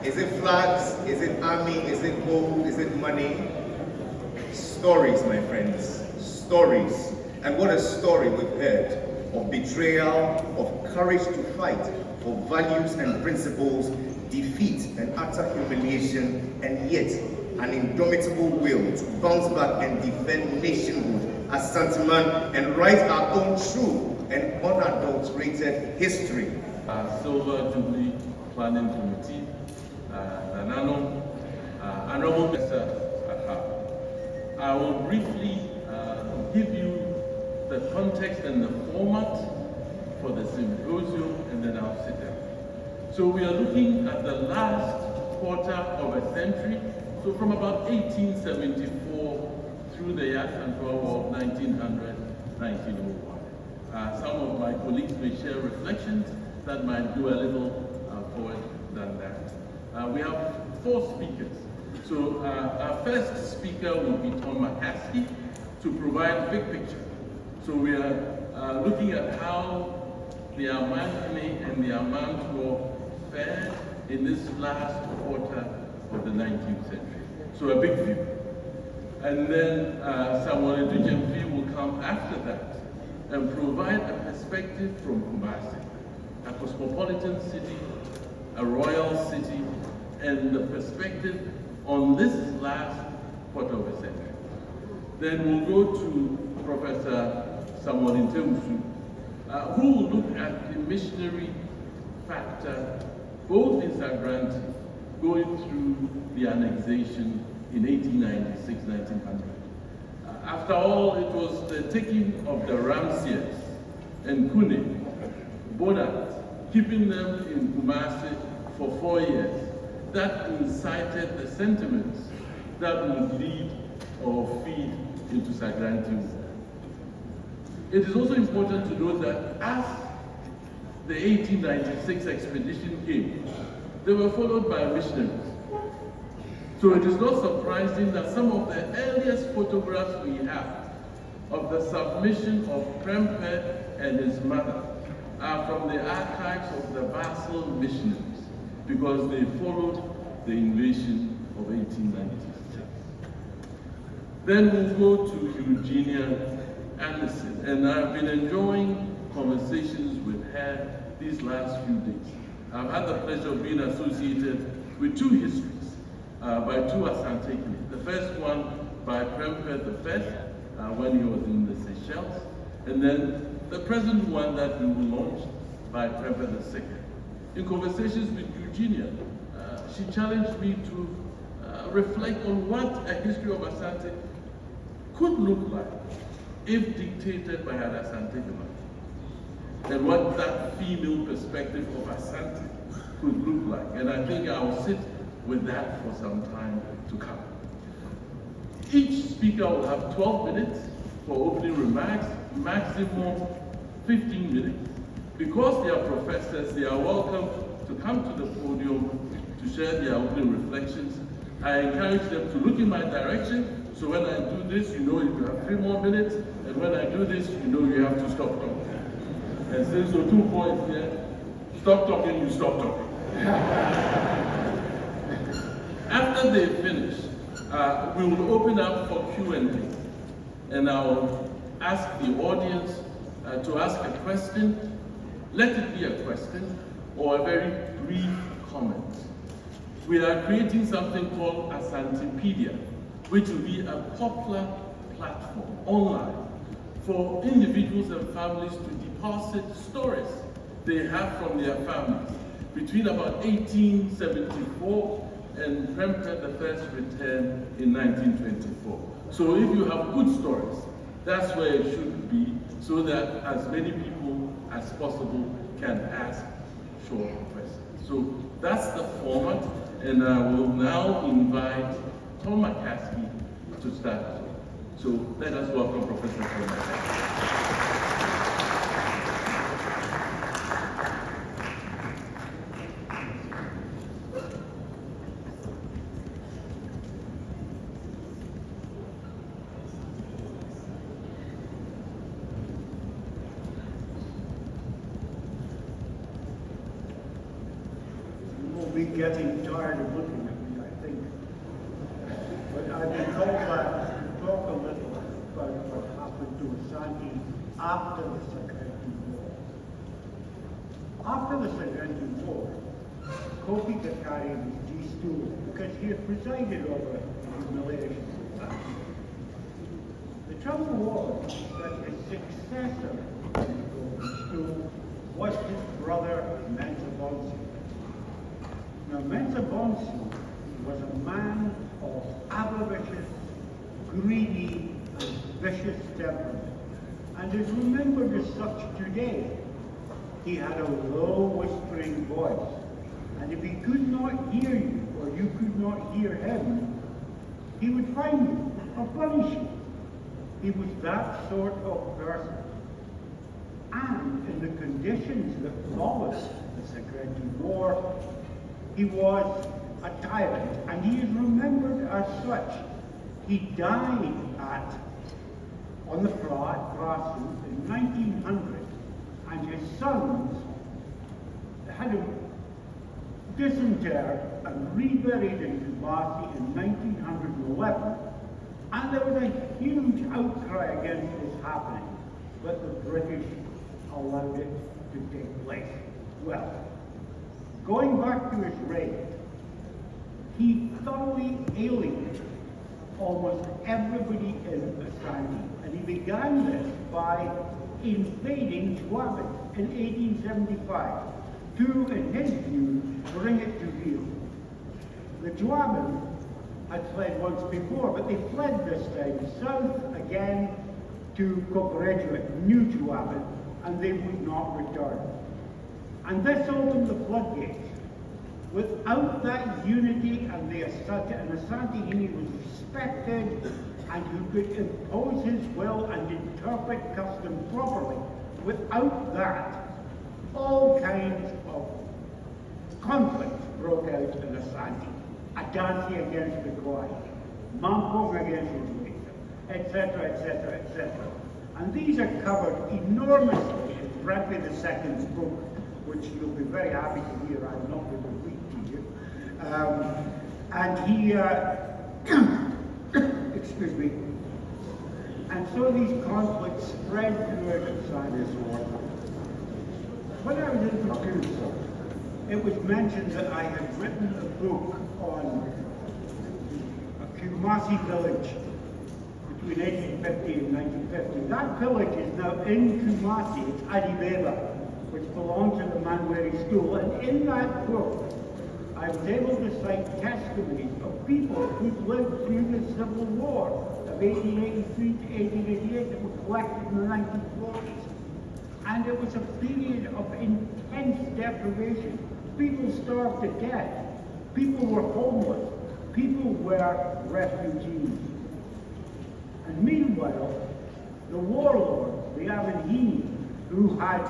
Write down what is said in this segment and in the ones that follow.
Is it flags? Is it army? Is it gold? Is it money? Stories, my friends. Stories. And what a story we've heard of betrayal, of courage to fight for values and principles, defeat and utter humiliation, and yet an indomitable will to bounce back and defend nationhood as Santiman and write our own true and unadulterated history. Silver Jubilee Planning Committee, Nanano, Honorable Mr. I will briefly give you the context and the format for the symposium, and then I'll sit down. So we are looking at the last quarter of a century, so from about 1874 through the Yasantua War of 1900, 1901. Some of my colleagues may share reflections that might go a little forward than that. We have 4 speakers. So our first speaker will be Tom McCaskey to provide a big picture. So we are looking at how the Amantane and the Amantua fared in this last quarter of the 19th century. So a big view. And then Samuel Edujemfi will come after that and provide a perspective from Kumasi, a cosmopolitan city, a royal city, and the perspective on this last quarter of a century. Then we'll go to Professor Samuel Ntewusu, who will look at the missionary factor, both in Sagranti, going through the annexation in 1896-1900. After all, it was the taking of the Ramsiers and Kune, Bonat, keeping them in Kumasi for 4 years, that incited the sentiments that would lead or feed into Sagranti. It is also important to note that as the 1896 expedition came, they were followed by missionaries. So it is not surprising that some of the earliest photographs we have of the submission of Prempeh and his mother are from the archives of the Basel missionaries, because they followed the invasion of 1896. Then we'll go to Eugenia Anderson, and I've been enjoying conversations with her these last few days. I've had the pleasure of being associated with 2 histories by 2 Asante. The first one by Prempeh I, when he was in the Seychelles, and then the present one that we will launch by Prempeh II. In conversations with Eugenia, she challenged me to reflect on what a history of Asante could look like if dictated by an Asante woman, and what that female perspective of Asante could look like. And I think I'll sit with that for some time to come. Each speaker will have 12 minutes for opening remarks, maximum 15 minutes. Because they are professors, they are welcome to come to the podium to share their opening reflections. I encourage them to look in my direction, so when I do this, you know you have 3 more minutes, and when I do this, you know you have to stop talking. And since so 2 points there, stop talking, you stop talking. After they finish, we will open up for Q&A, and I'll ask the audience to ask a question. Let it be a question or a very brief comment. We are creating something called Asantepedia, which will be a popular platform online for individuals and families to deposit stories they have from their families between about 1874 and Prempeh I's return in 1924. So if you have good stories, that's where it should be, so that as many people as possible can ask short questions. So that's the format, and I will now invite Tom McCaskey to start. So let us welcome Professor Tom McCaskey. getting tired of looking at me, I think. But I've been told that to talk a little about what happened to Asante after the Sagranti War. After the Sagranti War, Kofi Kakari was de-stooled because he had presided over the humiliation of Asante. The trouble was that his successor in the stool was his brother Mensa Bonsu. Now Mensa Bonsu was a man of avaricious, greedy, and vicious temperament, and is remembered as such today. He had a low, whispering voice, and if he could not hear you, or you could not hear him, he would find you or punish you. He was that sort of person. And in the conditions that followed the Sagranti War, he was a tyrant, and he is remembered as such. He died on the grassroots in 1900, and his sons had him disinterred and reburied in Kumasi in 1911, and there was a huge outcry against this happening, but the British allowed it to take place. Well, going back to his reign, he thoroughly alienated almost everybody in Asante, and he began this by invading Juaben in 1875 to, in his view, bring it to heel. The Juaben had fled once before, but they fled this time south again to Kokorejo, New Juaben, and they would not return. And this opened the floodgates. Without that unity, and Asante Hini was respected, and who could impose his will and interpret custom properly. Without that, all kinds of conflicts broke out in Asante. Adansi against the Koi, Mampong against Rwanda, etc., etc., etc. And these are covered enormously in Bradley II's book, which you'll be very happy to hear I'm not going to read to you. And he, excuse me, and so these conflicts spread throughout Asante. When I was introduced, it was mentioned that I had written a book on a Kumasi village between 1850 and 1950. That village is now in Kumasi, it's Adibeba, which belongs to the Manweri School. And in that book, I was able to cite testimonies of people who lived through the Civil War of 1883 to 1888 that were collected in the 1940s. And it was a period of intense deprivation. People starved to death. People were homeless. People were refugees. And meanwhile, the warlords, the Avanhini, who had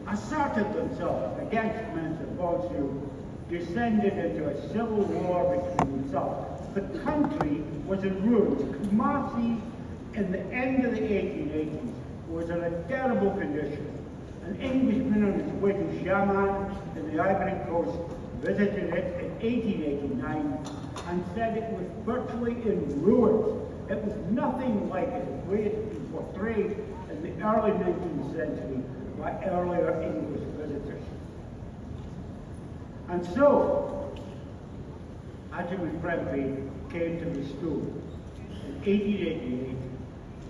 asserted themselves against Mensa Bonsu, descended into a civil war between themselves. The country was in ruins. Kumasi, in the end of the 1880s, was in a terrible condition. An Englishman on his way to Shaman in the Ivory Coast visited it in 1889 and said it was virtually in ruins. It was nothing like it, the way it was portrayed in the early 19th century by earlier English visitors. And so, Ajahn Prempeh came to the school in 1888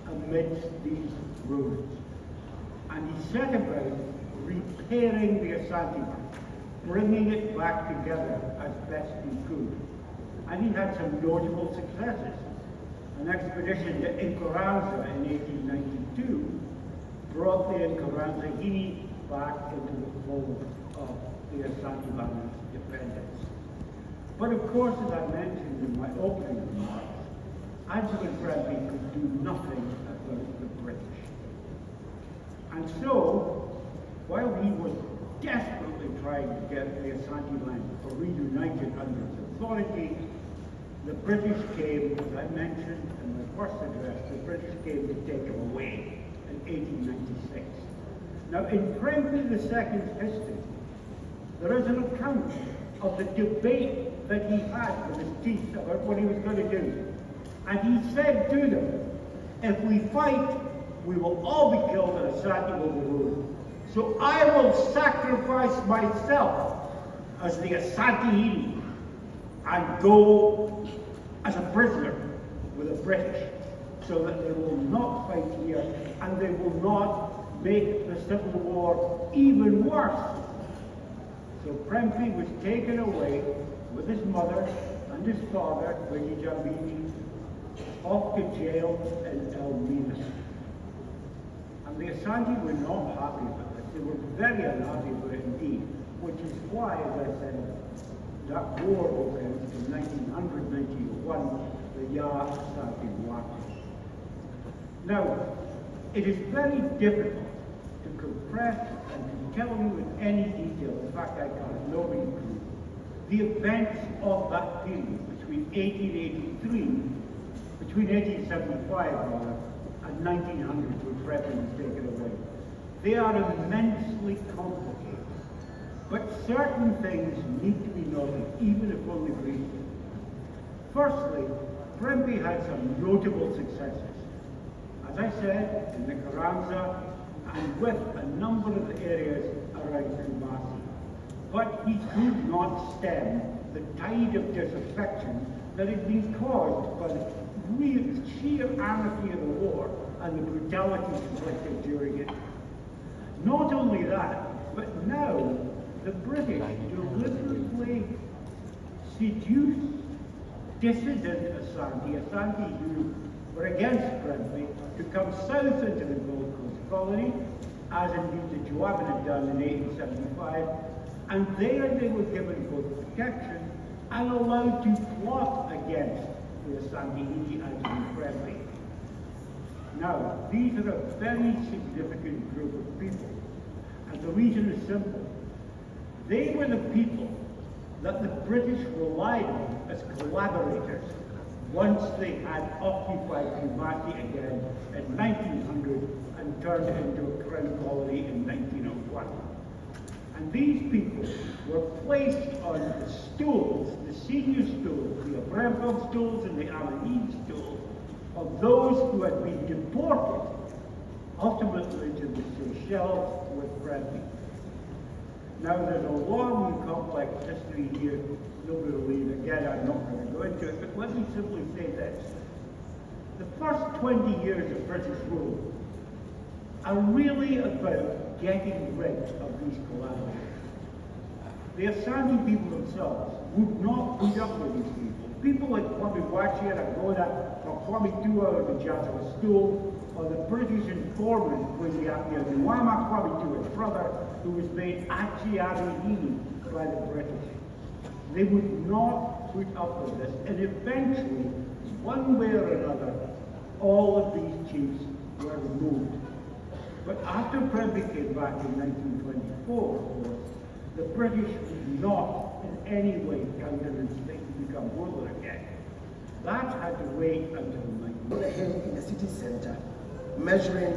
amidst these ruins. And he set about repairing the Asante, bringing it back together as best he could. And he had some notable successes. An expedition to Nkoranza in 1892 brought the Nkoranza Hini back into the fold of the Asante Bana's independence. But of course, as I mentioned in my opening remarks, Ajahn Prempeh could do nothing about the British. And so, while he was desperately trying to get the Asante land reunited under its authority, the British came, as I mentioned in my first address, the British came to take him away in 1896. Now, in Prempeh II's history, there is an account of the debate that he had with his chiefs about what he was going to do. And he said to them, if we fight, we will all be killed and Asante will be ruled. So I will sacrifice myself as the Asante and go as a prisoner with the British, so that they will not fight here and they will not make the Civil War even worse. So Prempeh was taken away with his mother and his father, Vijayamini, off to jail in Elmina. And the Asante were not happy with this. They were very unhappy with it indeed, which is why, as I said, that war broke out in 1991, the Yah Asante War. Now, it is very difficult to compress and to tell you in any detail, in fact I can't, nobody can, the events of that period between 1875 and 1900 when Prempeh was taken away. They are immensely complicated, but certain things need to be noted, even if only briefly. Firstly, Prempeh had some notable successes. As I said, in the Karamza and with a number of areas around Kumasi. But he could not stem the tide of disaffection that had been caused by the sheer anarchy of the war and the brutalities inflicted during it. Not only that, but now the British deliberately seduced dissident Asante who were against Prempeh, to come south into the Gold Coast colony, as indeed the Juaban had done in 1875, and there they were given both protection and allowed to plot against the Asante as Prempeh. Now, these are a very significant group of people, and the reason is simple. They were the people that the British relied on as collaborators once they had occupied Kumasi again in 1900 and turned it into a crown colony in 1901. And these people were placed on the stools, the senior stools, the Abraham stools and the Alanine stools, of those who had been deported, ultimately to the Seychelles with Prempeh. Now there's a long and complex history here, nobody will leave. Again, I'm not going to go into it, but let me simply say this. The first 20 years of British rule are really about getting rid of these collaborators. The Asante people themselves would not put up with these people. People like Kwame Wachi and Agoda, or Kwame Tua or the Joshua Stool, or the British informant, Kwame Apia Nwama, Kwame Tua's brother, who was made Achiari by the British. They would not put up with this, and eventually, one way or another, all of these chiefs were removed. But after Prempeh came back in 1924, of course, the British would not in any way countenance they to become ruler again. That had to wait until 1924. In the city center, measuring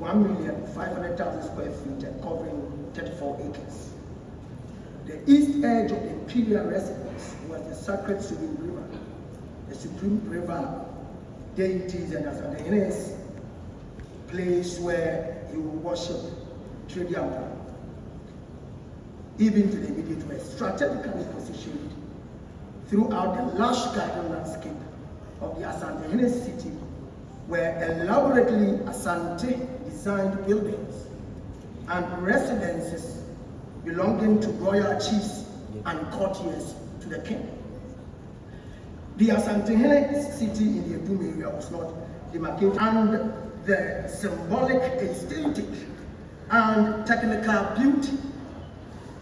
1,500,000 square feet and covering 34 acres. The east edge of the imperial residence was the sacred Supreme River, the Supreme River deities and Asante place where he would worship Tridiampa, even to the immediate west, strategically positioned throughout the lush garden landscape of the Asante city, were elaborately Asante-designed buildings and residences belonging to royal chiefs and courtiers to the king. The Asante city in the Edum area was not demarcated, and the symbolic, aesthetic, and technical beauty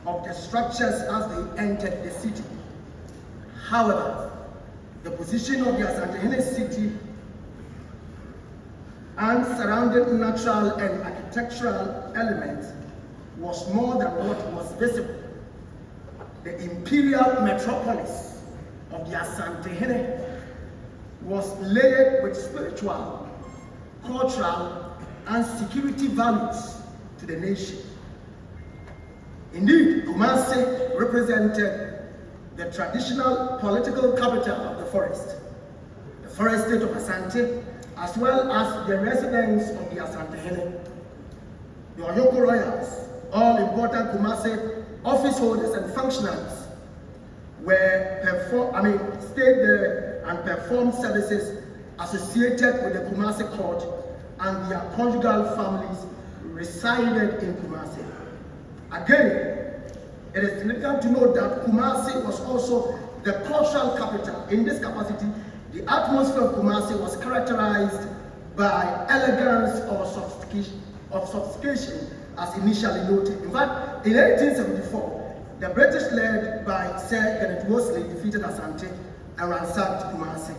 of the structures as they entered the city. However, the position of the Asante city and surrounding natural and architectural elements was more than what was visible. The imperial metropolis of the Asante was layered with spiritual, cultural, and security values to the nation. Indeed, Kumasi represented the traditional political capital of the forest state of Asante, as well as the residents of the Asantehene. The Oyoko Royals, all important Kumasi office holders and functionaries, stayed there and performed services associated with the Kumasi court, and their conjugal families resided in Kumasi. Again, it is significant to note that Kumasi was also the cultural capital. In this capacity, the atmosphere of Kumasi was characterized by elegance or sophistication, as initially noted. In fact, in 1874, the British, led by Sir Kenneth Wolseley, defeated Asante and ransacked Kumasi.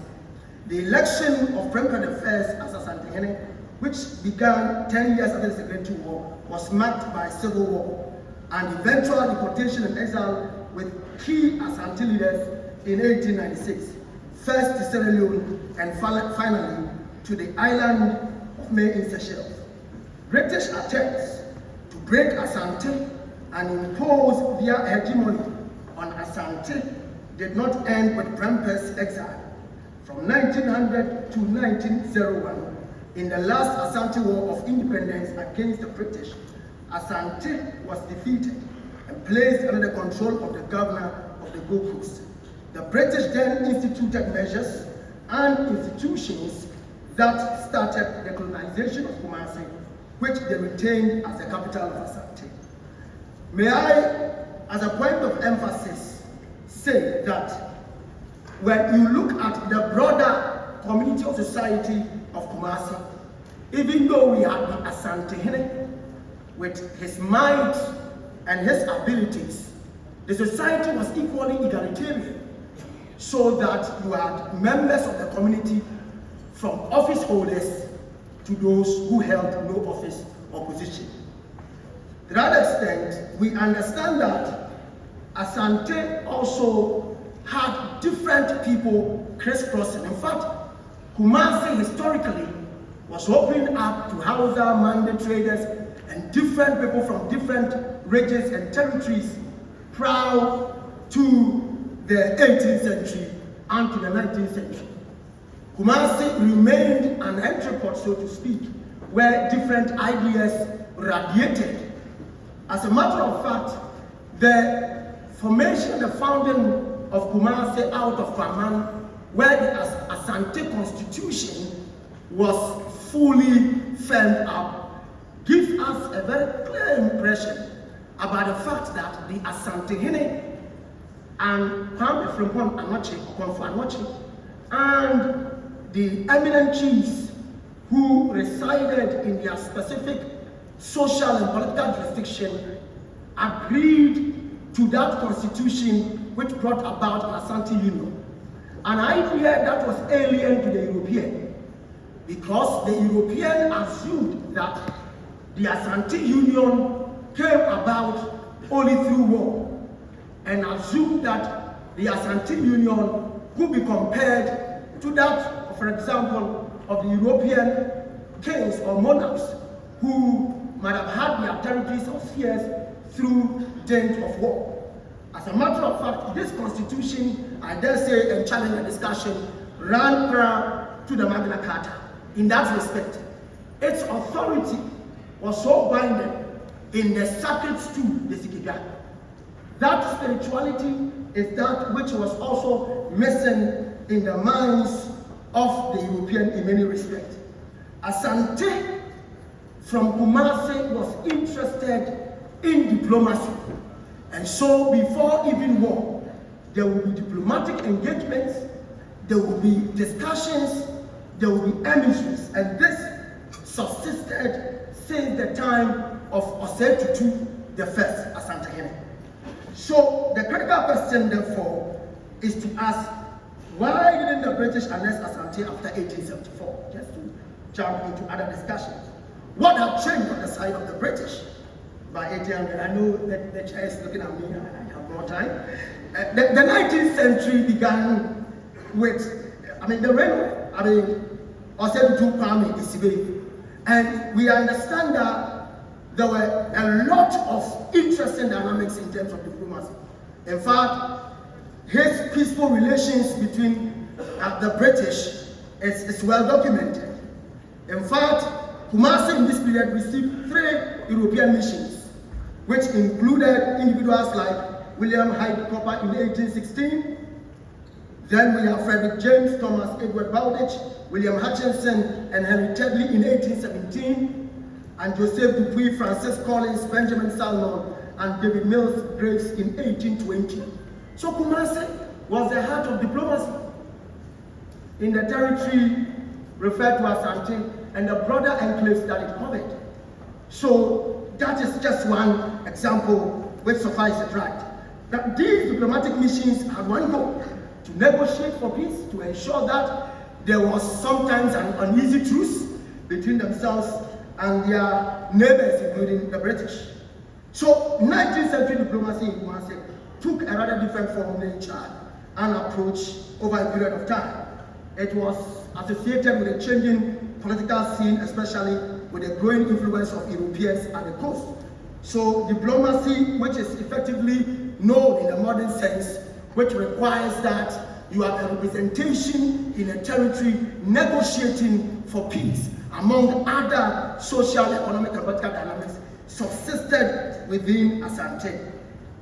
The election of President I as Asantehene, which began 10 years after the Sagranti War, was marked by civil war and eventual deportation and exile with key Asante leaders in 1896, first to Sierra Leone and finally to the island of May in Seychelles. British attempts to break Asante and impose their hegemony on Asante did not end with Prempeh's exile. From 1900 to 1901, in the last Asante War of Independence against the British, Asante was defeated and placed under the control of the governor of the Gold Coast. The British then instituted measures and institutions that started the colonization of Kumasi, which they retained as the capital of Asante. May I, as a point of emphasis, say that when you look at the broader community or society of Kumasi, even though we had the Asantehene with his might and his abilities, the society was equally egalitarian, so that you had members of the community from office holders to those who held no office or position. To that extent, we understand that Asante also had different people crisscrossing. In fact, Kumasi historically was opened up to Hausa, Mande traders, and different people from different regions and territories prior to the 18th century and to the 19th century. Kumasi remained an entrepot, so to speak, where different ideas radiated. As a matter of fact, the formation, the founding of Kumasi out of Kwaman, where the Asante Constitution was fully firmed up, gives us a very clear impression about the fact that the Asantehene and Kwame Frimpong Anoche and the eminent chiefs who resided in their specific social and political jurisdiction agreed to that constitution which brought about an Asante Union. An idea that was alien to the European, because the European assumed that the Asante Union came about only through war, and assumed that the Asante Union could be compared to that, for example, of the European kings or monarchs who might have had their territories or spheres through dint of war. As a matter of fact, this constitution, I dare say, and challenge the discussion, ran prior to the Magna Carta. In that respect, its authority was so binding in the sacred stool, the Sikiga. That spirituality is that which was also missing in the minds of the European in many respects. Asante from Kumasi was interested in diplomacy. And so before even war, there will be diplomatic engagements, there will be discussions, there will be emissaries, and this subsisted since the time of Osei Tutu the First, Asantehene. So the critical question, therefore, is to ask, why didn't the British annex Asante after 1874? Just to jump into other discussions. What had changed on the side of the British by 1800? I know that the chair is looking at me, and I have more time. The 19th century began with, the reign of Osei Tutu Kwame Isibe. And we understand that there were a lot of interesting dynamics in terms of diplomacy. In fact, his peaceful relations between the British is well documented. In fact, Kumasi in this period received 3 European missions, which included individuals like William Hyde Cooper in 1816, then we have Frederick James, Thomas Edward Bowditch, William Hutchinson, and Henry Tedley in 1817, and Joseph Dupuy, Francis Collins, Benjamin Salmon, and David Mills Graves in 1820. So Kumasi was the heart of diplomacy in the territory referred to as Asante and the broader enclaves that it covered. So that is just one example which suffices, right? That these diplomatic missions had one goal: to negotiate for peace, to ensure that there was sometimes an uneasy truce between themselves and their neighbors, including the British. So 19th century diplomacy in Kumasi took a rather different form than Chad and approach over a period of time. It was associated with a changing political scene, especially with the growing influence of Europeans at the coast. So diplomacy, which is effectively known in the modern sense, which requires that you have a representation in a territory negotiating for peace, among other social, economic, and political dynamics, subsisted within Asante.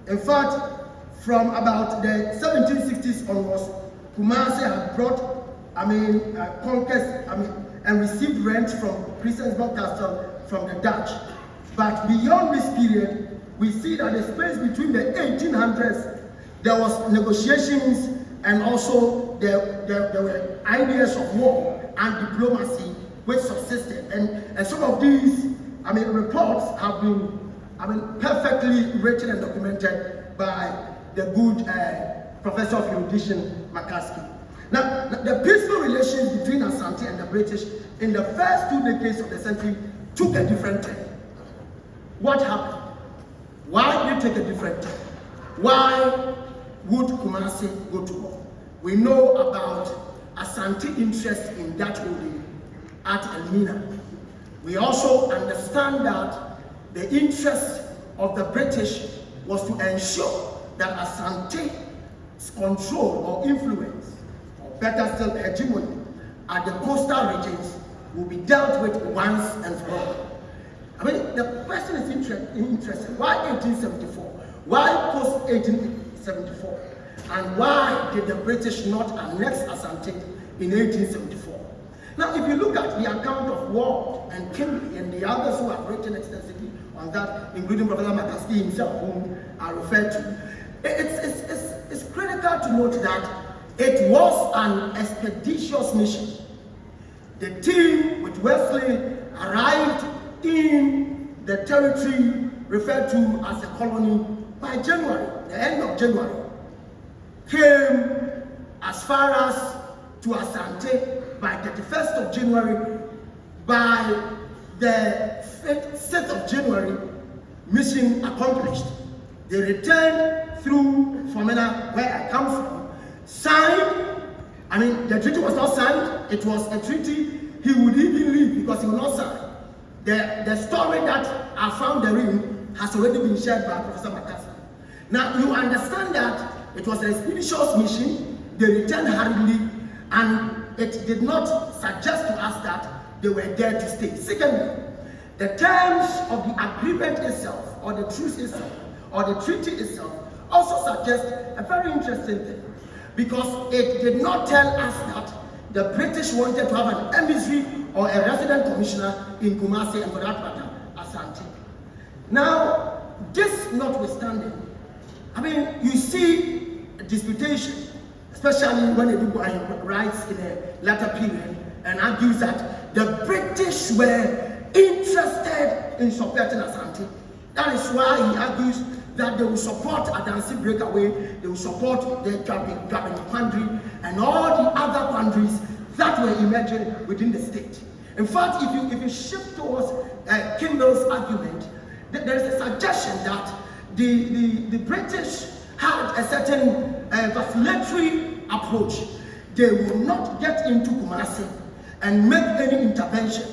In fact, from about the 1760s onwards, Kumasi had brought, conquest, and received rent from Christiansborg Castle from the Dutch. But beyond this period, we see that the space between the 1800s, there was negotiations, and also there were ideas of war and diplomacy which subsisted. And some of these, reports have been, perfectly written and documented by the good professor of erudition, McCaskey. Now, the peaceful relations between Asante and the British in the first 2 decades of the century took a different turn. What happened? Why did it take a different turn? Why would Kumasi go to war? We know about Asante interest in Dutch holding at Elmina. We also understand that the interest of the British was to ensure that Asante's control or influence, or better still hegemony, at the coastal regions will be dealt with once and for all. The question is interesting. Why 1874? Why post 1874? And why did the British not annex Asante in 1874? Now, if you look at the account of Ward and Kimberley and the others who have written extensively on that, including Professor McCaskey himself, whom I referred to, it's critical to note that it was an expeditious mission. The team with Wesley arrived in the territory referred to as a colony by January, the end of January. Came as far as to Asante by 31st of January. By the 6th of January, mission accomplished. They returned through Fomena, where I come from, signed. The treaty was not signed. It was a treaty he would even leave because he would not sign. The story that I found therein has already been shared by Professor McCaskey. Now, you understand that it was an expeditious mission. They returned hurriedly, and it did not suggest to us that they were there to stay. Secondly, the terms of the agreement itself, or the truce itself, or the treaty itself, also suggest a very interesting thing, because it did not tell us that the British wanted to have an emissary or a resident commissioner in Kumasi, and for that matter, Asante. Now, this notwithstanding, you see a disputation, especially when Edubu writes in a later period and argues that the British were interested in supporting Asante. That is why he argues that they will support Adansi breakaway, they will support the Gabin Quandary, and all the other quandaries that were emerging within the state. In fact, if you shift towards Kimball's argument, there is a suggestion that the British had a certain vacillatory approach. They will not get into Kumasi and make any intervention,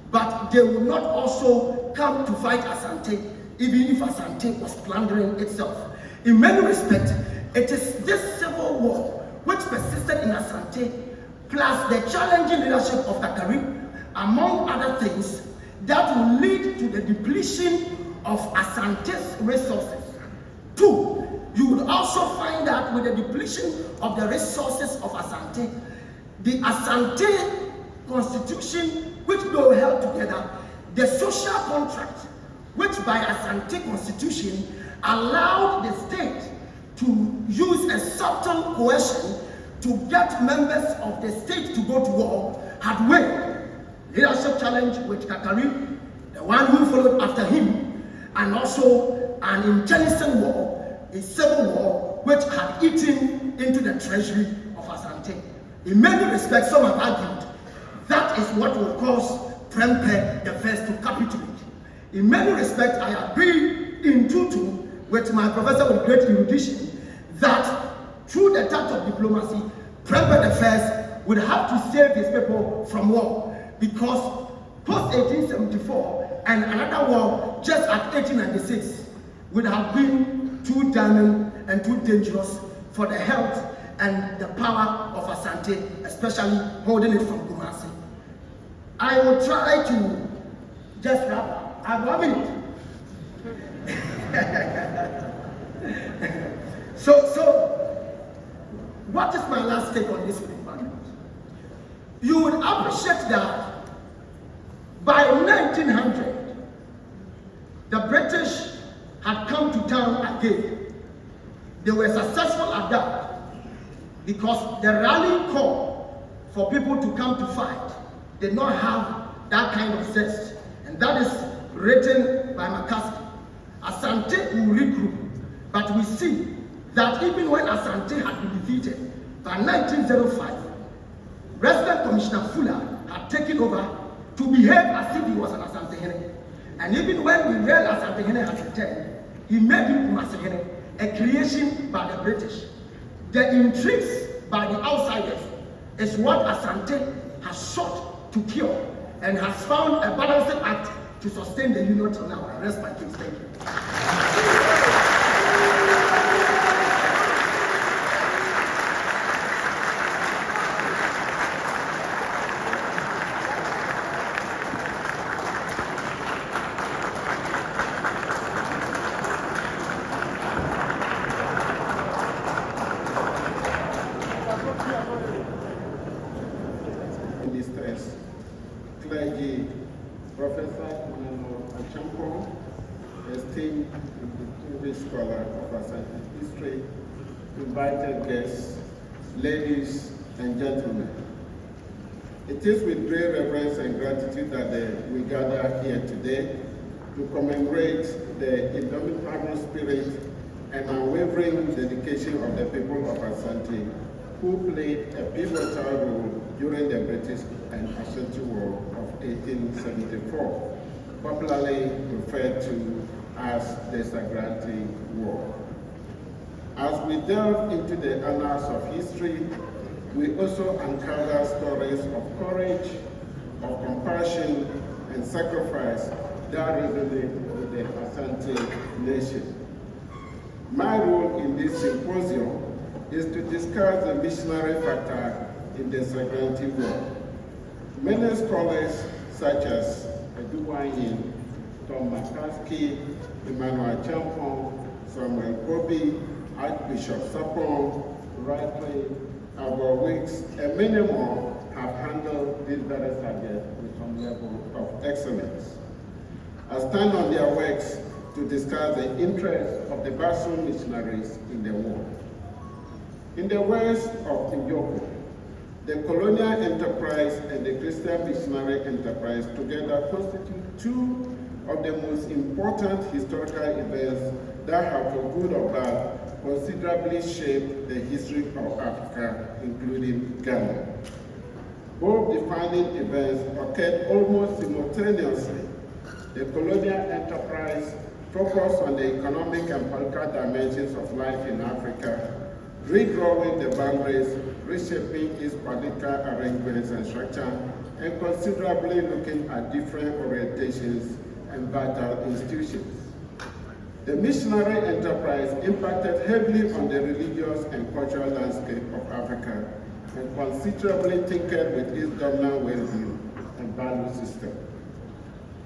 but they will not also come to fight Asante. Asante, even if Asante was plundering itself. In many respects, it is this civil war which persisted in Asante, plus the challenging leadership of Kakari, among other things, that will lead to the depletion of Asante's resources. Two, you would also find that with the depletion of the resources of Asante, the Asante constitution, which they were held together, the social contract, which by Asante constitution allowed the state to use a subtle coercion to get members of the state to go to war, had won. Leadership challenge with Kakari, the one who followed after him, and also an internecine war, a civil war, which had eaten into the treasury of Asante. In many respects, some have argued that is what will cause Prempeh the First to capitulate. In many respects, I agree in tutu with my professor with great erudition that through the tact of diplomacy, Prempeh the First would have to save his people from war, because post-1874 and another war just at 1896 would have been too damning and too dangerous for the health and the power of Asante, especially holding it from Kumasi. I will try to just wrap up. I have 1 minute. So, what is my last take on this paper? You would appreciate that by 1900, the British had come to town again. They were successful at that because the rallying call for people to come to fight did not have that kind of zest. And that is written by McCaskey. Asante will regroup, but we see that even when Asante had been defeated, by 1905, Resident Commissioner Fuller had taken over to behave as if he was an Asante Hene. And even when we realized Asante Hene had returned, he made him Kumasi Hene, a creation by the British. The intrigues by the outsiders is what Asante has sought to cure and has found a balanced act to sustain the union till now. I rest my case. Thank you. Ministers, clergy, Professor Champo, esteemed distinguished scholar of Asante history, invited guests, ladies and gentlemen. It is with great reverence and gratitude that we gather here today to commemorate the indomitable spirit and unwavering dedication of the people of Asante, who played a pivotal role during the British and Ashanti War of 1874, popularly referred to as the Sagranti War. As we delve into the annals of history, we also uncover stories of courage, of compassion, and sacrifice that resonate with the Asante nation. My role in this symposium is to discuss the missionary factor in the Sagranti War. Many scholars such as Eduwanyin, Tom McCaskey, Emmanuel Champon, Samuel Kobe, Archbishop Sapon, Rightly, Abel Wicks, and many more have handled this very subject with some level of excellence. I stand on their works to discuss the interests of the Basel missionaries in the war. In the words of Njoko, the colonial enterprise and the Christian missionary enterprise together constitute two of the most important historical events that have, for good or bad, considerably shaped the history of Africa, including Ghana. Both defining events occurred almost simultaneously. The colonial enterprise focused on the economic and political dimensions of life in Africa, redrawing the boundaries, reshaping its political arrangements and structure, and considerably looking at different orientations and vital institutions. The missionary enterprise impacted heavily on the religious and cultural landscape of Africa and considerably tinkered with its dominant worldview and value system.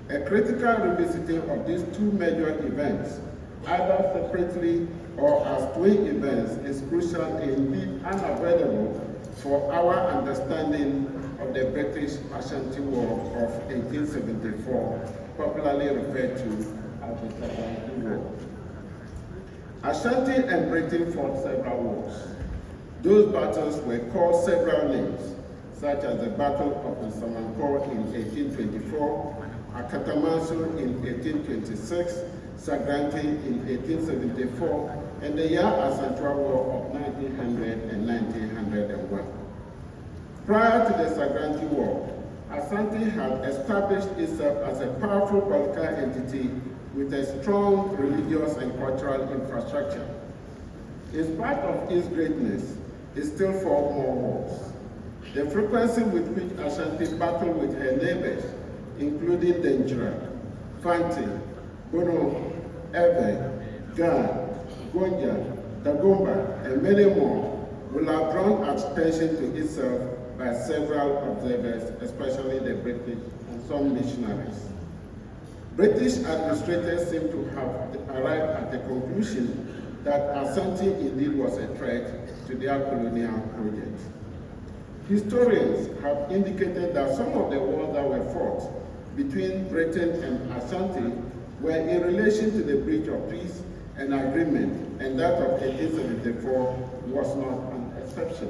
A critical revisiting of these two major events, either separately or as twin events, is crucial and indeed unavoidable for our understanding of the British Ashanti War of 1874, popularly referred to as the Sagranti War. Ashanti and Britain fought several wars. Those battles were called several names, such as the Battle of Nsamanko in 1824, Akatamanso in 1826, Sagranti in 1874, and the Asantwa War of 1900 and 1901. Prior to the Sagranti War, Asante had established itself as a powerful political entity with a strong religious and cultural infrastructure. In spite of its greatness, it still fought more wars. The frequency with which Ashanti battled with her neighbors, including Denjira, Fanti, Bono, Ebe, Gan, Gonja, Dagomba, and many more, will have drawn attention to itself by several observers, especially the British and some missionaries. British administrators seem to have arrived at the conclusion that Asante indeed was a threat to their colonial project. Historians have indicated that some of the wars that were fought between Britain and Asante were in relation to the breach of peace and agreement, and that of 1874 was not an exception.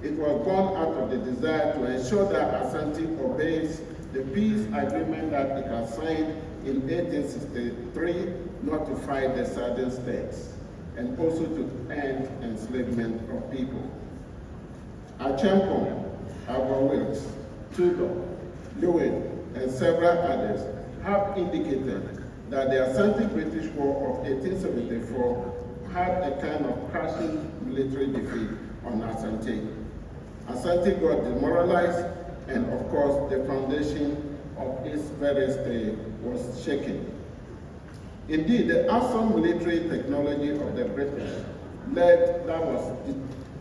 It was born out of the desire to ensure that Asante obeys the peace agreement that it had signed in 1863 not to fight the Southern states, and also to end enslavement of people. Achampong, Albert Wilkes, Tudor, Lewin, and several others have indicated that the Asante British War of 1874 had a kind of crushing military defeat on Asante. Asante got demoralized, and of course the foundation of its very stay was shaken. Indeed, the awesome military technology of the British that was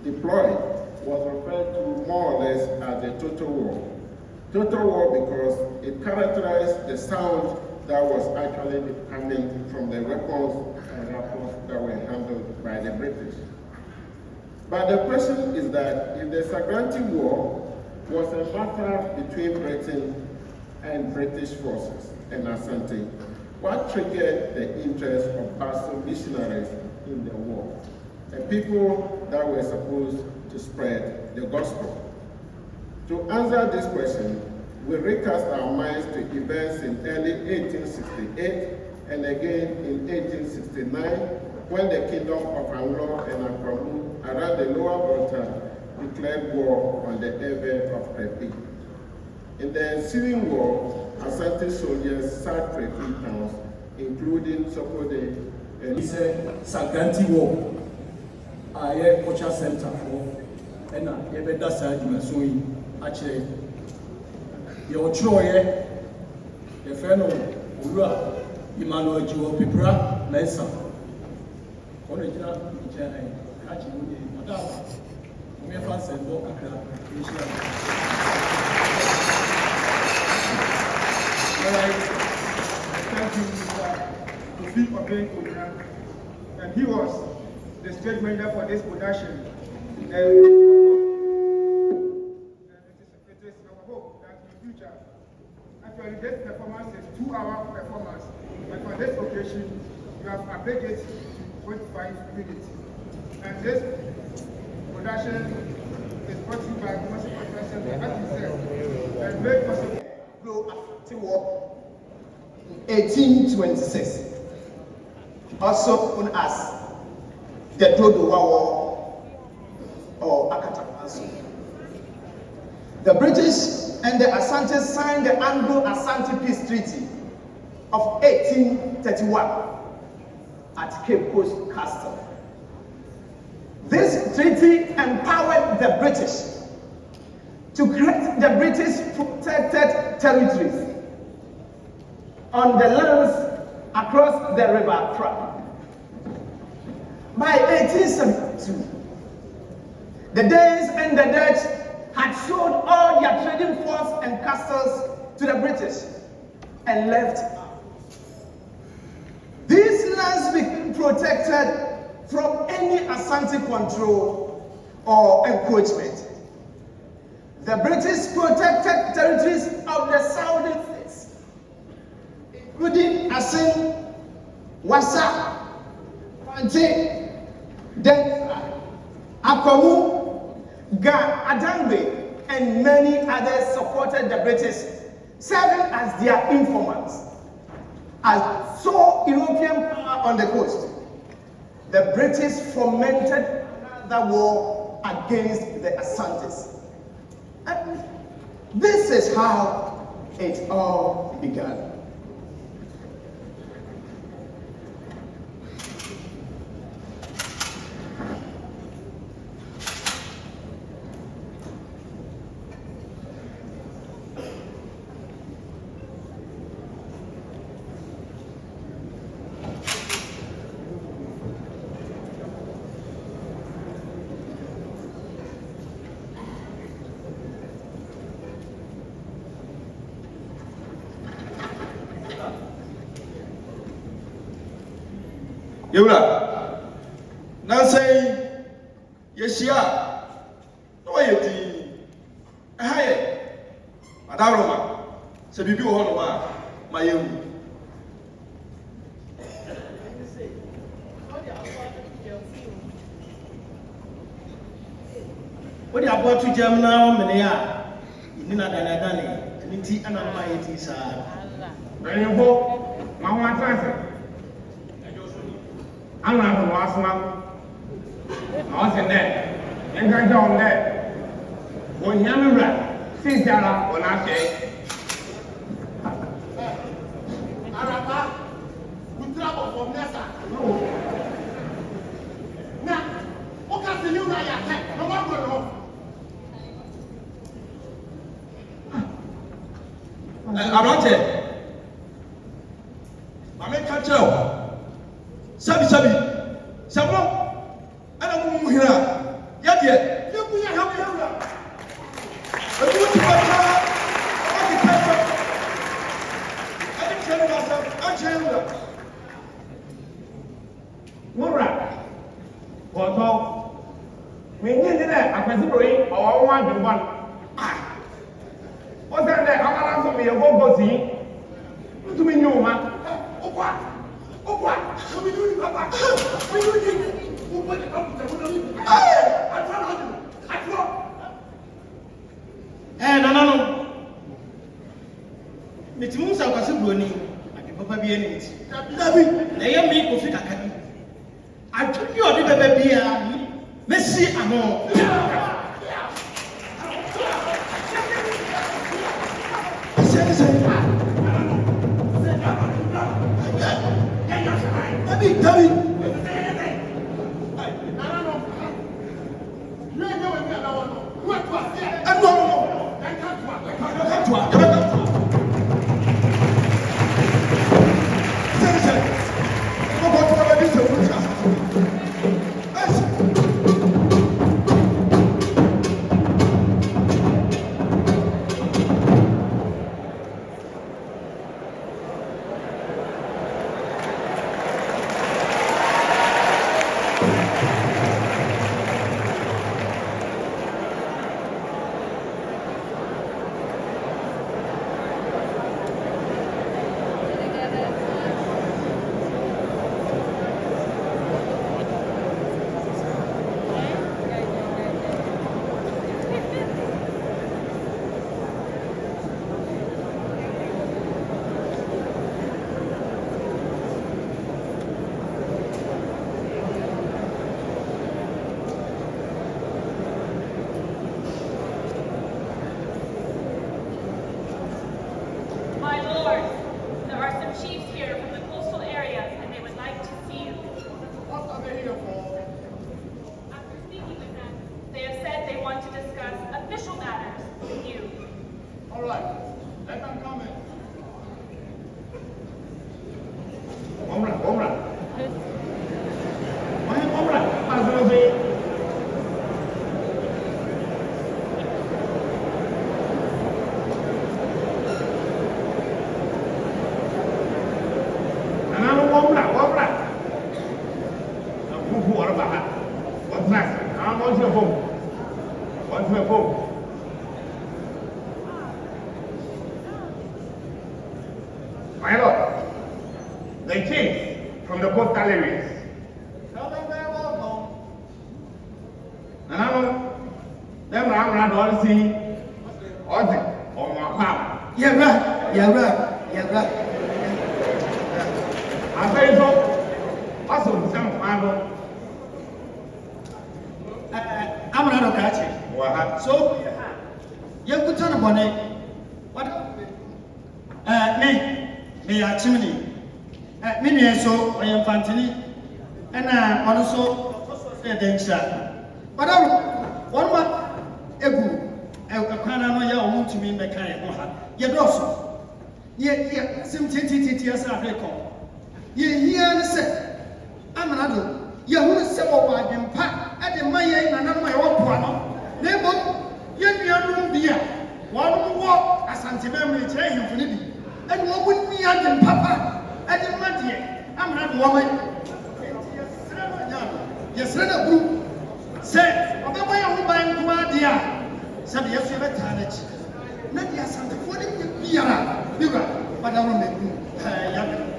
deployed was referred to more or less as the Total War. Total War because it characterized the sound that was actually coming from the weapons and rifles that were handled by the British. But the question is that if the Sagranti War was a battle between Britain and British forces and Asante, what triggered the interest of Basel missionaries in the war, the people that were supposed to spread the gospel? To answer this question, we recast our minds to events in early 1868 and again in 1869 when the kingdom of Anglo and Akwamu around the Lower Volta declared war on the Ewe of Krepi. In the ensuing war, Asante soldiers sacked Krepi towns, including Sokode and Sagranti War. I am culture center for and I better side in Masui. Actually, your Troye, the fellow Ura, Emmanuel Jiwo Pipra, Mesa. Original catching Madame. We have found some more. Thank you, Mr. Kofi Obeng, and he was the stage manager for this production. It is our hope that in the future, actually this performance is 2-hour performance, but for this occasion, you have abbreviated it to 25 minutes. And this production is brought to you by Mercy Professor, as you said, and made possible. War in 1826, also known as the Dodowa War or Akatamanso. The British and the Asante signed the Anglo-Asante Peace Treaty of 1831 at Cape Coast Castle. This treaty empowered the British to create the British protected territories on the lands across the river Trap. By 1872, the Danes and the Dutch had sold all their trading forts and castles to the British and left. These lands became protected from any Asante control or encroachment. The British protected territories of the southern states, including Asin, Wassa, Fante, Denfa, Akwamu, Ga, Adangbe, and many others supported the British, serving as their informants. As saw European power on the coast, the British fomented another war against the Asantes. And this is how it all began. Yewura, Nancy, Yeshia, no way you did. Hey, Madame Roma, so be Honoma, my young. What you about to jam now, Mania? You didn't have any tea and I'm my tea, sir. Very important. Mama Francis. I'm not from Wasman. I was in there. And I don't there. When you're right, see Sarah when I say. Araba, we travel from Nessa. No. Now, what can the new guy attack? No one will know. Abrante, Mame Catcher. Sabi, Samo, and I'm moving here. Yet, you will help me. I want to I didn't tell myself, I tell you. Mura, Poto, we need that. I can see our one to one. Ah, what's that? I'm going to be a go see. To me, you, man. What? What are we doing, Papa? What are you doing? What are you doing? I No. Mitimus are Casaboni, I can papa be any. They are me of Italy. I took you a little baby here. Messi, Amo. David. One to my phone. My lord, they came from the coastal areas. Tell them they're welcome. And I know them around all see Ozzy on my farm. Yeah, right. Yeah, right. Yeah, right. I say so. What's on some farm? I'm not a catch. What? So, you put on a bonnet. What? Me are chimney. Me so I am Fantini, and also a danger. But one month ago, I can't know you want to me make a you also. Yet, some tears are recall. Ye hear say, I'm another. You who say, oh, I've been packed at the Maya and not my own one. Neighbor, yet you are beer. One walk as anti-memory train for Libby. And what would me and Papa at the Monday? I'm not woman. Yes, Rena Group said, I'm my own buying Guardia. Said, yes, you have a target. Not yes, I'm the 40 beer. But I will make you. And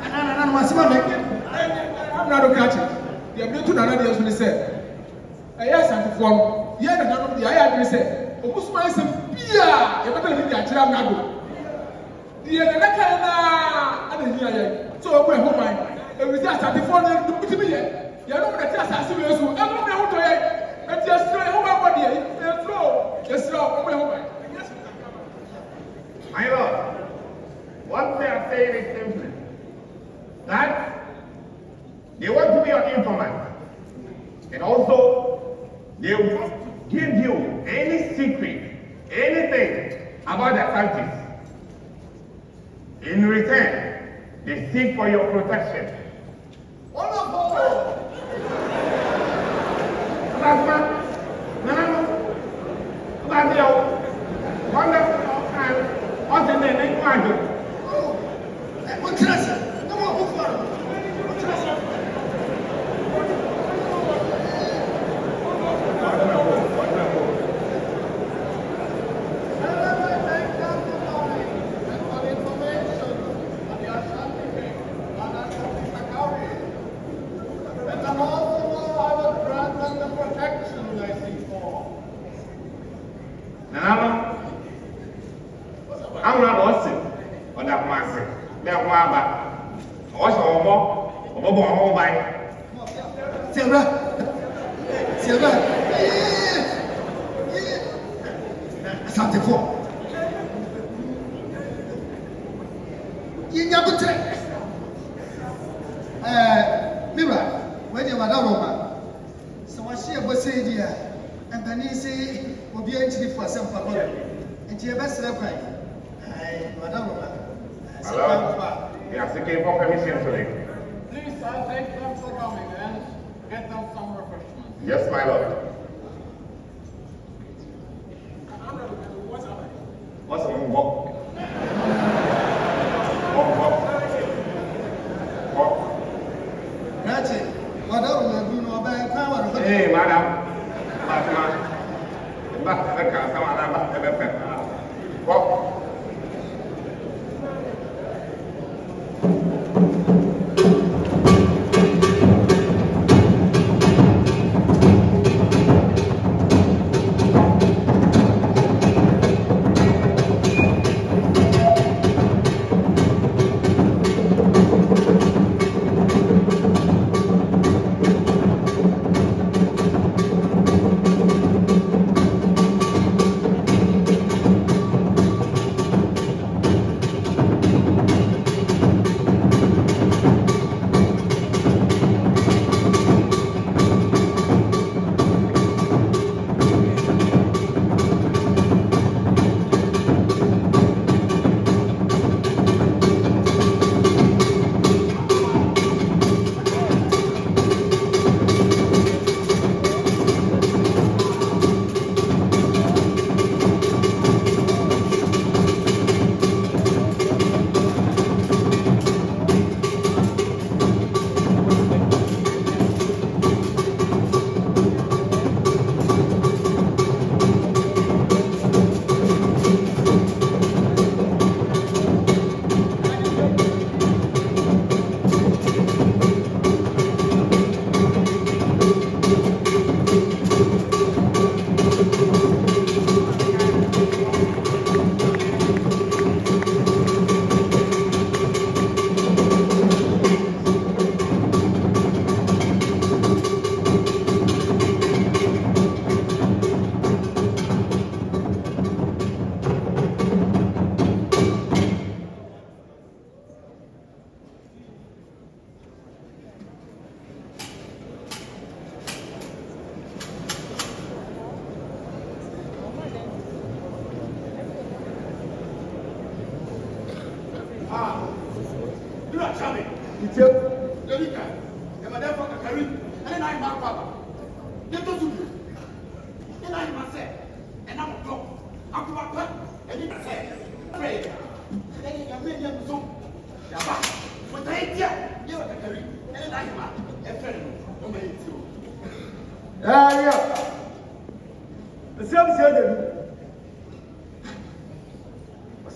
I was I'm not a catcher. The ability to another years will say, yes, I'm for you. Yeah, none of the I agree. Say, almost my some beer. You better leave the Achira Nago. The other kind of so we're home. It was just at the phone to put me here. You know the class as you so. I don't know how to it. And just throw home my body. Just throw home. My lord, what they are saying is simply that they want to be your informant, and also they will give you any secret, anything about their countries. In return, they seek for your protection. Wonderful! I'm not lost on that massive. Now, what's all more by Silver. Something for you. Mira, where you are, Roma. So I see a bossy dear, and Panisi will be entry for some papa. And your best reply. Madame Roma. Hello? They are seeking for permission today. Please, I'll thank them for coming and get them some refreshments. Yes, my lord. What's the walk? Hey, madam. Chame. It's a Lelika. And my for Kakari. And I my papa. Get to you. And I myself. And I'm a dog. I'm a papa. And you say, pray. Then you can make them so. Yaba. But I hear you are Kakari. And I am a friend. Oh, my too. yeah. The same said,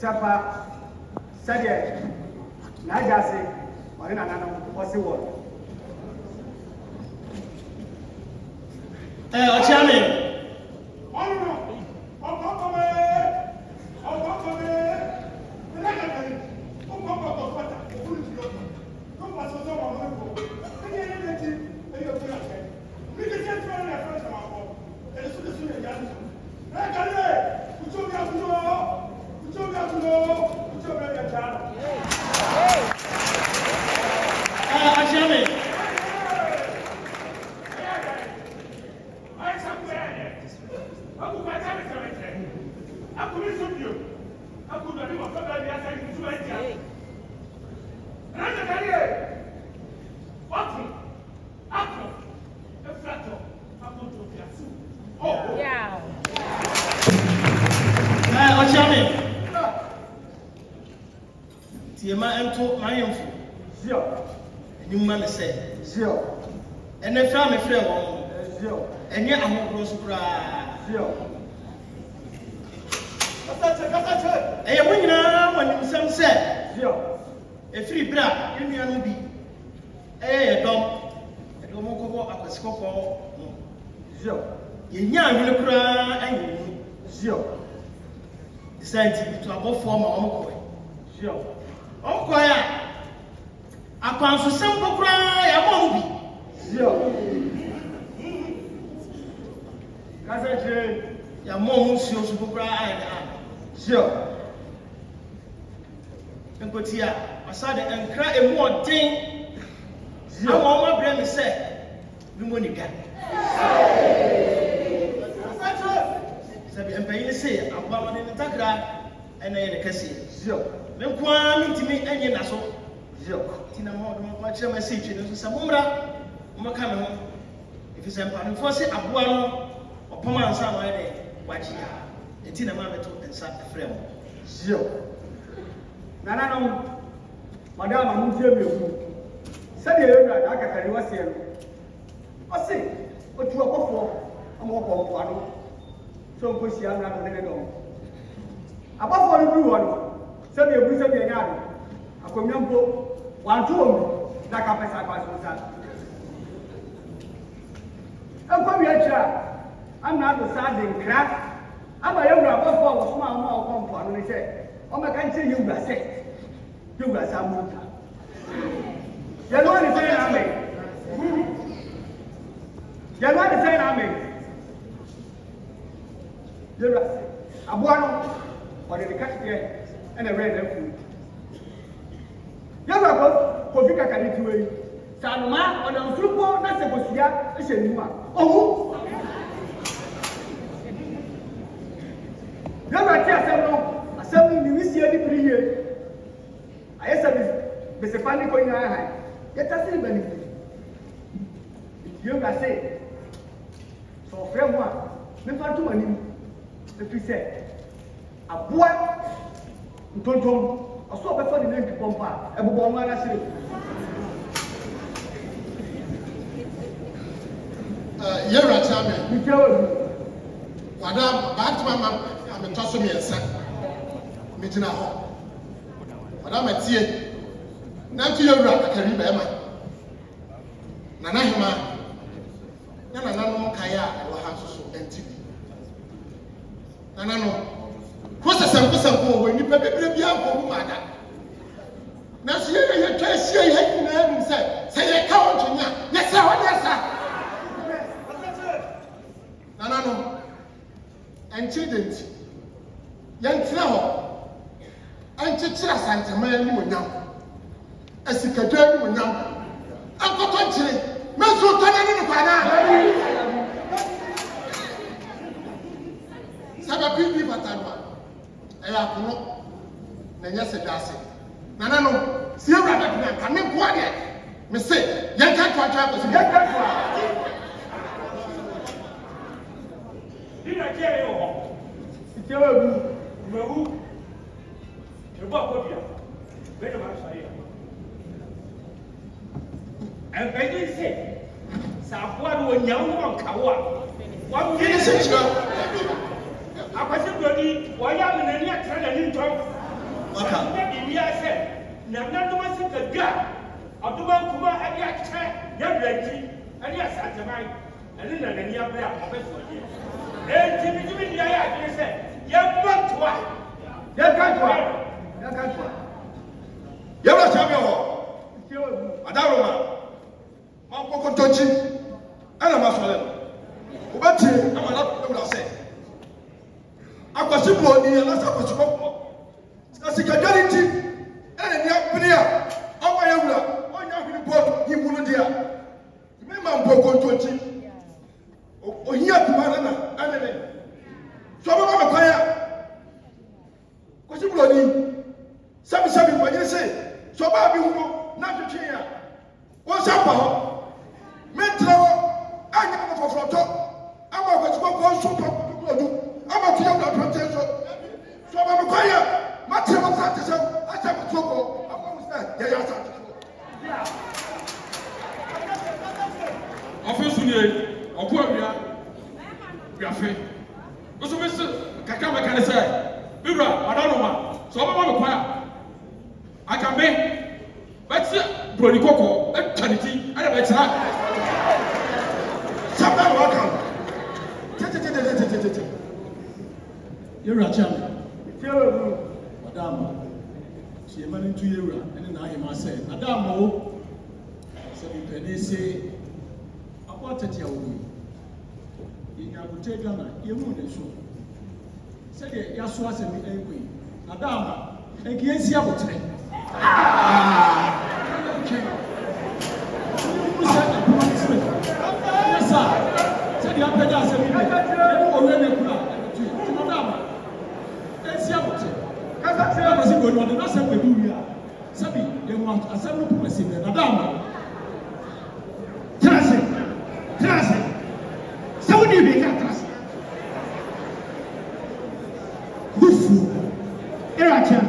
Sapa, Sadia, Najasi, or in another, what's the word? Chame. And the family friend, and yet I'm going to cry. And when you know, when some said, a free bra, you may be a dog, and don't walk up a scope. You young, you cry, and you decided to above form of uncle. I can't so simple cry, I won't be. Your mom shows you cry. And put here, I saw the and cry a more thing. I want my brain said, you money again. And pay say, I'm one in the Tagra and I cassie. Then come to me and you know. Tina more much message in some Mumra, Macam. If it's empire, for say Abuano or Poma and some way, watch here. And Tina Mamma and sat the frame. Nana, Madame, I'm going to say, I can tell you what's here. I say, what you are for, I'm more one. So, push you out of the door. Above all, you want, send me a piece of your yard. I come young. 1 2 that can pass. I'm coming here. I'm not the sardine crap. I'm a young rapper for small more compound. And they say, oh, I can't say you were sick. You were some motor. You're not the same army. You're not the same army. You're a one or the cat here and a red food. Yàrá kò kofi kakari ti wei sanuma ọ̀nà nsurukọ na se kosia ẹsẹ nimu a ọ̀hún. Yàrá ti asẹ́mu ni wisi ẹni piri yie ayé sẹ bẹsẹ pani kò nyina ha yẹ ta sí ìbẹ̀ni yóò gbà sẹ sọ ọ̀fẹ́ mu a nípa tó wà ní efi sẹ aboa ntontom. I saw before the name to pump up. Everyone, I say, You're a champion. you tell me, Madam, back to my mom. I'm a toss of me and son. Meeting at home. Madam, I see it. Now to your rock, I can remember. Nana, Hima. Nana, no Kaya, or have so empty. Nana, no. What's the sample when you prepare be out for mother? Now, see, you can't see him say, a count, yes, sir. No. And children, young travel, and Chichira Santa Mary now. As you can tell me now, Uncle Tonchi, Master Canada Pana. Sabapi Patama. I have no, Nanya Sedasi. Nana no, see you right now. Can you go there? Me say, you can't go there. You can't go. Did I tell you? Tell you, you bought what you very much. And I did say, Sapuan will young one Kawa. One minute, I was going why am I in a training job? What happened? I said, Nana was in the gap of the one who had your check, your ready, and yes, at the mind, and then an India player, professor. And Jimmy, I said, you're not to what? You're not to what? You're not to what? You're not champion. Adaroma. Mapoko tochi. Ana masole. Obati amana ko say. Akwasipo ni alasa kwasipo. Sika guarantee. Ene dia pnia. Owa yewura. Onya hwini board himunu dia. Remember mpoko tochi. Ohia kumana na anene. So baba makwaya. Kwasipo ni. Sabi kwa yele say. So baba bi huno na twetwe ya. Wọ́n sábà ọ́ mẹ́tìrẹ́ wọ́n ányá ọmọ fọ̀fọ̀tọ́ ama ọ̀gbẹ̀sìkọ́ kọ́ ọ́sùn pàpàpàpà ọdún ama tó yẹ wọ́n àtúntò tẹ́ sọ sọ ọmọ mi kọ́ yẹ má tẹ̀ wọ́n sáà tẹ̀sẹ̀ ányá mi tó kọ́ ama wọ́n sẹ́ yẹ yẹ sáà tẹ̀sẹ̀. Ọ̀fíìsì yẹ ọ̀kú ẹ̀wìá wíàfẹ́ ọ̀sọ̀ bí sẹ́ kàkà mẹ́ka ní sẹ́ bíbélà ọ̀dọ́nùmá sọ ọmọ mi kọ́ yà àkàmbé bẹ́tí broni koko etaniti ana betira sábà wọ́n kàn tètè yewura kyɛn ɔdaama tiɛma no ntu yewura ɛne n'ahema sɛ adaama o sɛ nipa ne se abɔ tete a wɔwɔ yi yɛnya abotire dwana yɛmu ne so sɛdeɛ yɛaso asɛm ɛnkɔ yi adaama ɛnke yɛnsi abotire Said you have to say, you already put up. Let's see about it. I was going on the last time we do here. Sabi, they want a several person, Madame. Trust it. Somebody make a trust. Bufu. Eracha.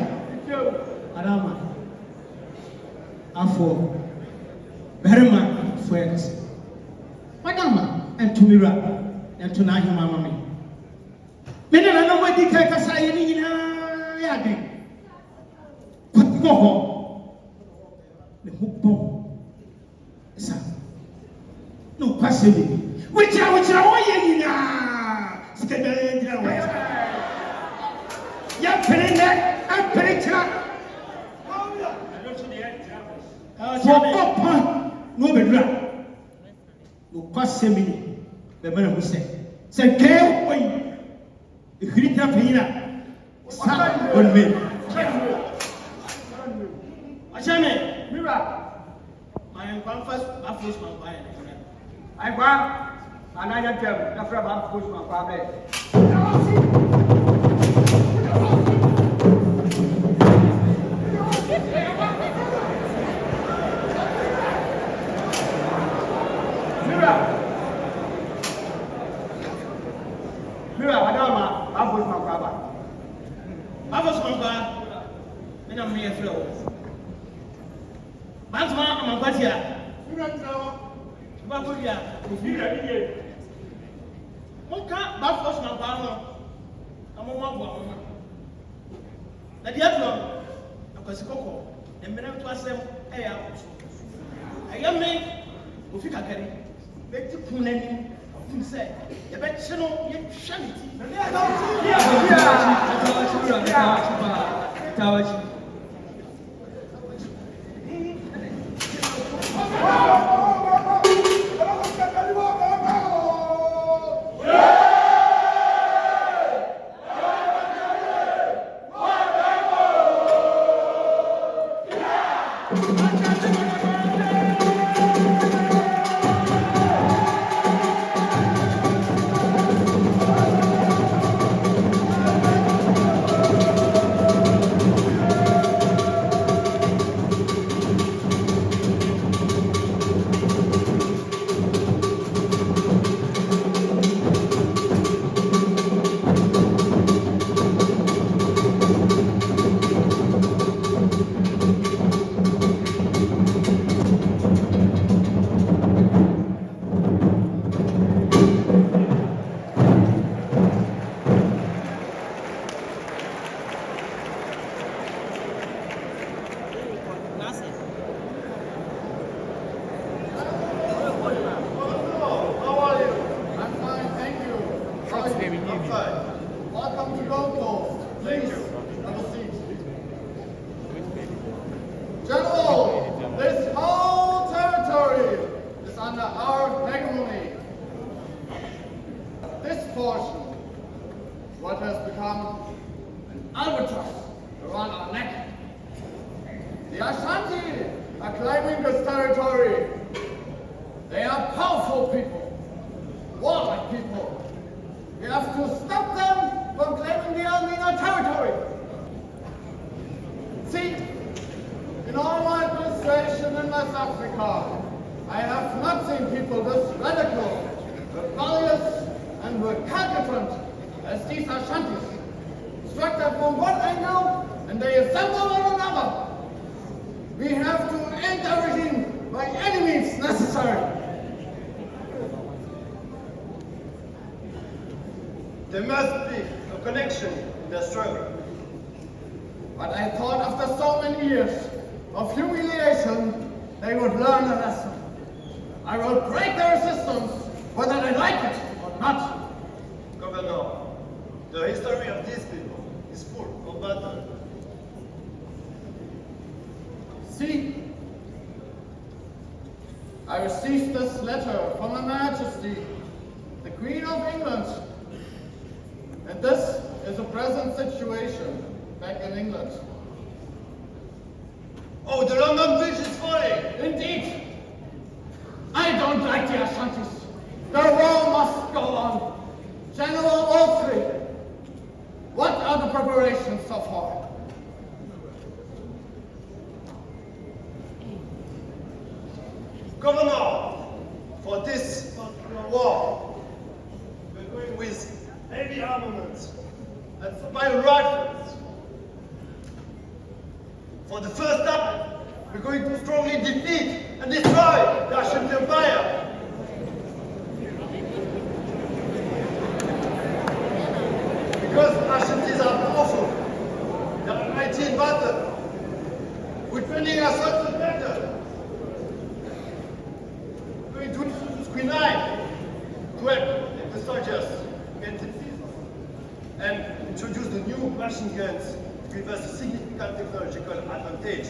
Adama. Afo. Berman friends. Madama and Tumira and Tunahi Mamma. Many I know what you take us in Yadi. But go home. The hook bomb. Son. No passing. Which I was away now. Skadin away. Young penny neck and penny trap. No be drunk. No pass semini. The man who said, "Say, care way." If you didn't have son on me. Ashame, Mira. I am one first. I push my fire. I want, and I am them. After I push my fire. Mira, Adama, I push my father. I was my father, and I'm here flow. That's why I'm a budget. You don't know. Babuya, if you are here. What can't baffle my father? I'm a woman. The dear one, a Coscoco, and Madame Twassem, I am me, Ufika, make the Punen. Say, you bet you know you shan't. Welcome to Gold Coast. Please, have a seat. General, this whole territory is under our hegemony. This portion, what has become an albatross around our neck. The Ashanti are claiming this territory. They are powerful people, warlike people. We have to stop them from claiming the Almina territory. See, in all my administration in West Africa, I have not seen people this radical, rebellious, and recalcitrant as these Ashantis. Struck them from one angle, and they assemble on another. We have to end the regime by any means necessary. There must be a connection in the struggle. But I thought after so many years of humiliation, they would learn a lesson. I will break their resistance, whether they like it or not. Governor, the history of these people is full of battle. See, I received this letter from Her Majesty, the Queen of England. And this is the present situation back in England. Oh, the London Bridge is falling! Indeed. I don't like the Ashantis. The war must go on. General Oakley, what are the preparations so far? Governor, for this war, we're going with heavy armaments and supply rifles. For the first time, we're going to strongly defeat and destroy the Ashanti Empire. Because Ashantis are powerful, they are mighty in battle. We're training ourselves to better. We're going to introduce quinine to help the soldiers get disease and introduce the new machine guns to give us a significant technological advantage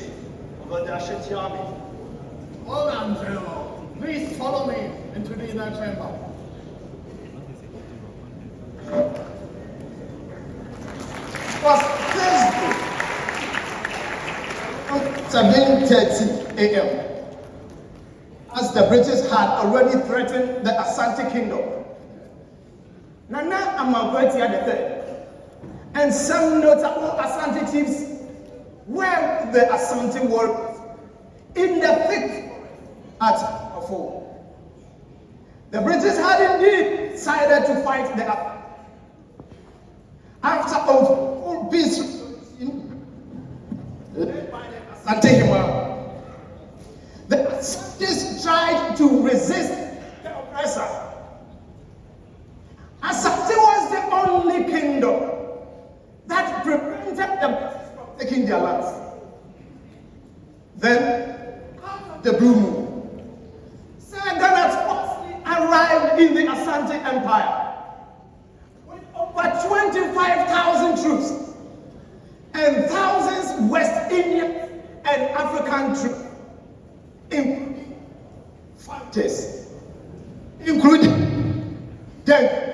over the Ashanti army. Hold on, General. Please follow me into the inner chamber. It was Thursday, 7:30 a.m. as the British had already threatened the Asante Kingdom. Nana Amankwetia III and some notable Asante chiefs were the Asante warriors in the thick at Afo. The British had indeed decided to fight the after of peace led by the Asante Hima. The Asantes tried to resist the oppressor. Asante was the only kingdom that prevented the British from taking their lands. Then, out of the blue moon, Sagranti arrived in the Asante Empire with over 25,000 troops and thousands West Indian and African troops, including fighters, including tanks.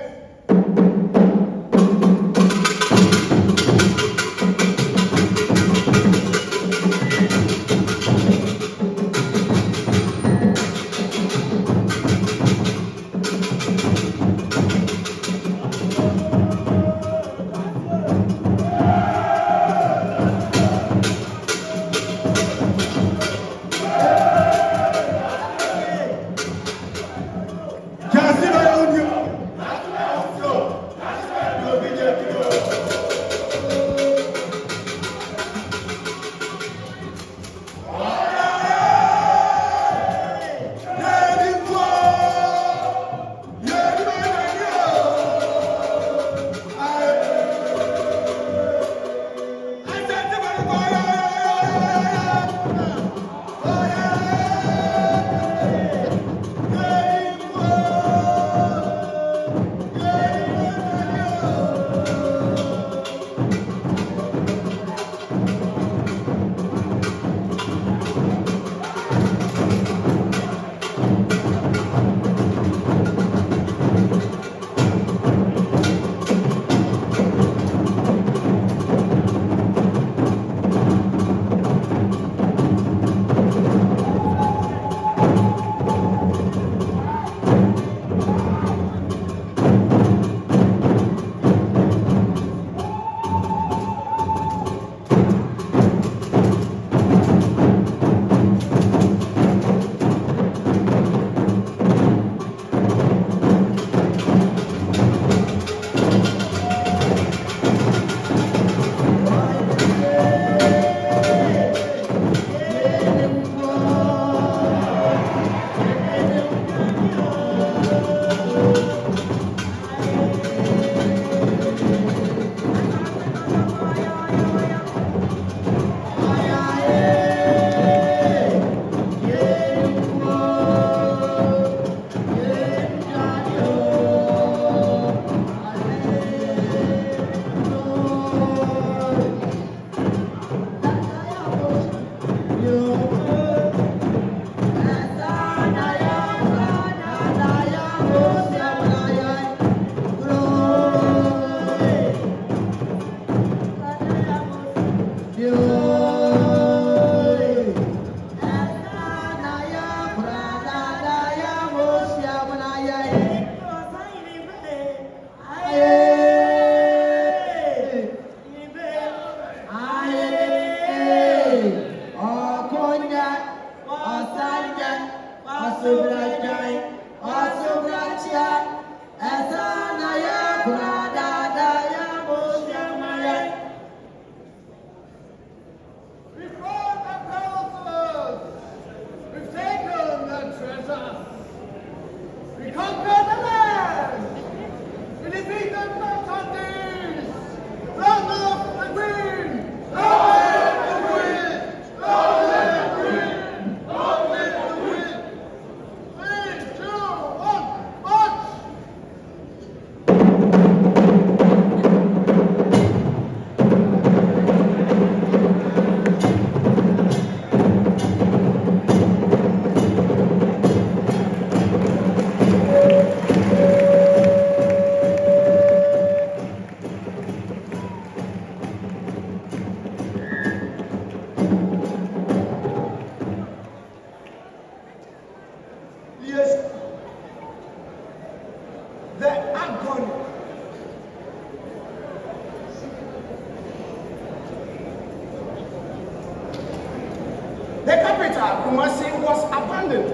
Kumasi was abandoned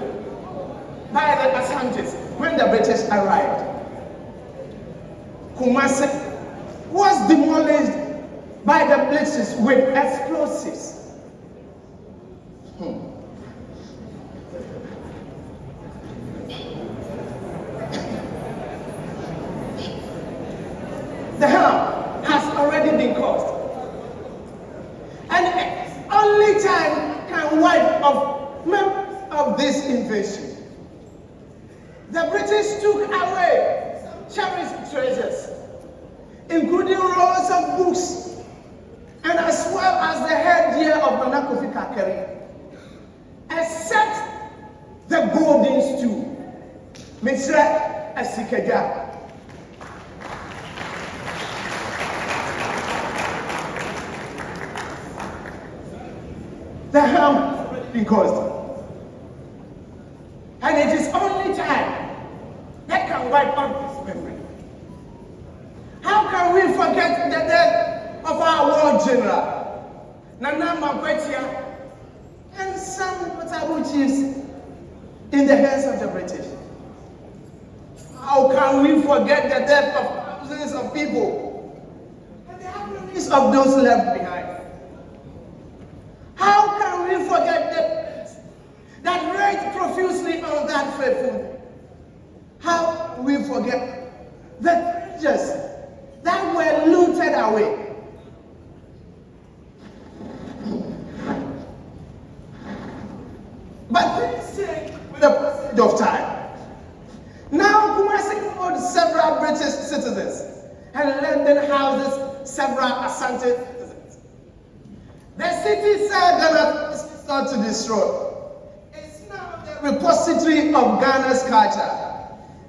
by the Asantes when the British arrived. Kumasi was demolished by the British with explosives. The harm has already been caused. And only time can wipe off members of this invasion. The British took away cherished treasures, including rolls of books, and as well as the headgear of Nana Kofi Kakeri, except the golden stool, Mr. Asikeja. The harm has been caused. And it is only time that can wipe out this memory. How can we forget the death of our war general, Nana Makwetia, and some notable chiefs in the hands of the British? How can we forget the death of thousands of people and the agonies of those left behind? How can we forget the that raged profusely on that faithful? How can we forget the treasures that were looted away? But things change with the passage of time. Now Kumasi owns several British citizens, and London houses several Asante citizens. The city Sagranti is not to destroy. It's now the repository of Ghana's culture,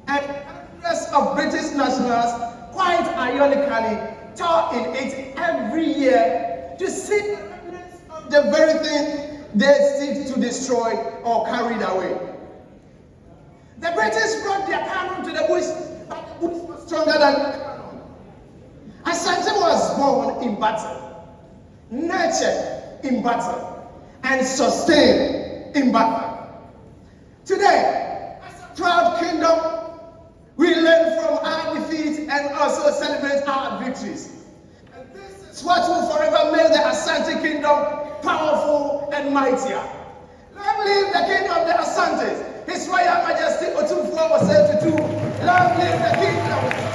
and hundreds of British nationals, quite ironically, tour in it every year to see the remnants of the very thing they seek to destroy or carried away. The British brought their cannon to the bush, but the bush was stronger than the cannon. Asante was born in battle, nurtured in battle, and sustained in battle. Today, as a proud kingdom, we learn from our defeats and also celebrate our victories. And this is what will forever make the Asante kingdom powerful and mightier. Long live the king of the Asantes, His Royal Majesty Otumfuo was said to do. Long live the kingdom.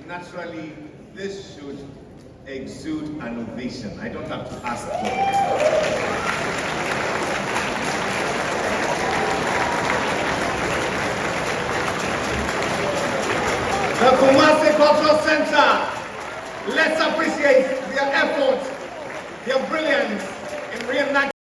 Naturally, this should exude an ovation. I don't have to ask for it. The Cultural Center. Let's appreciate their effort, their brilliance in reenacting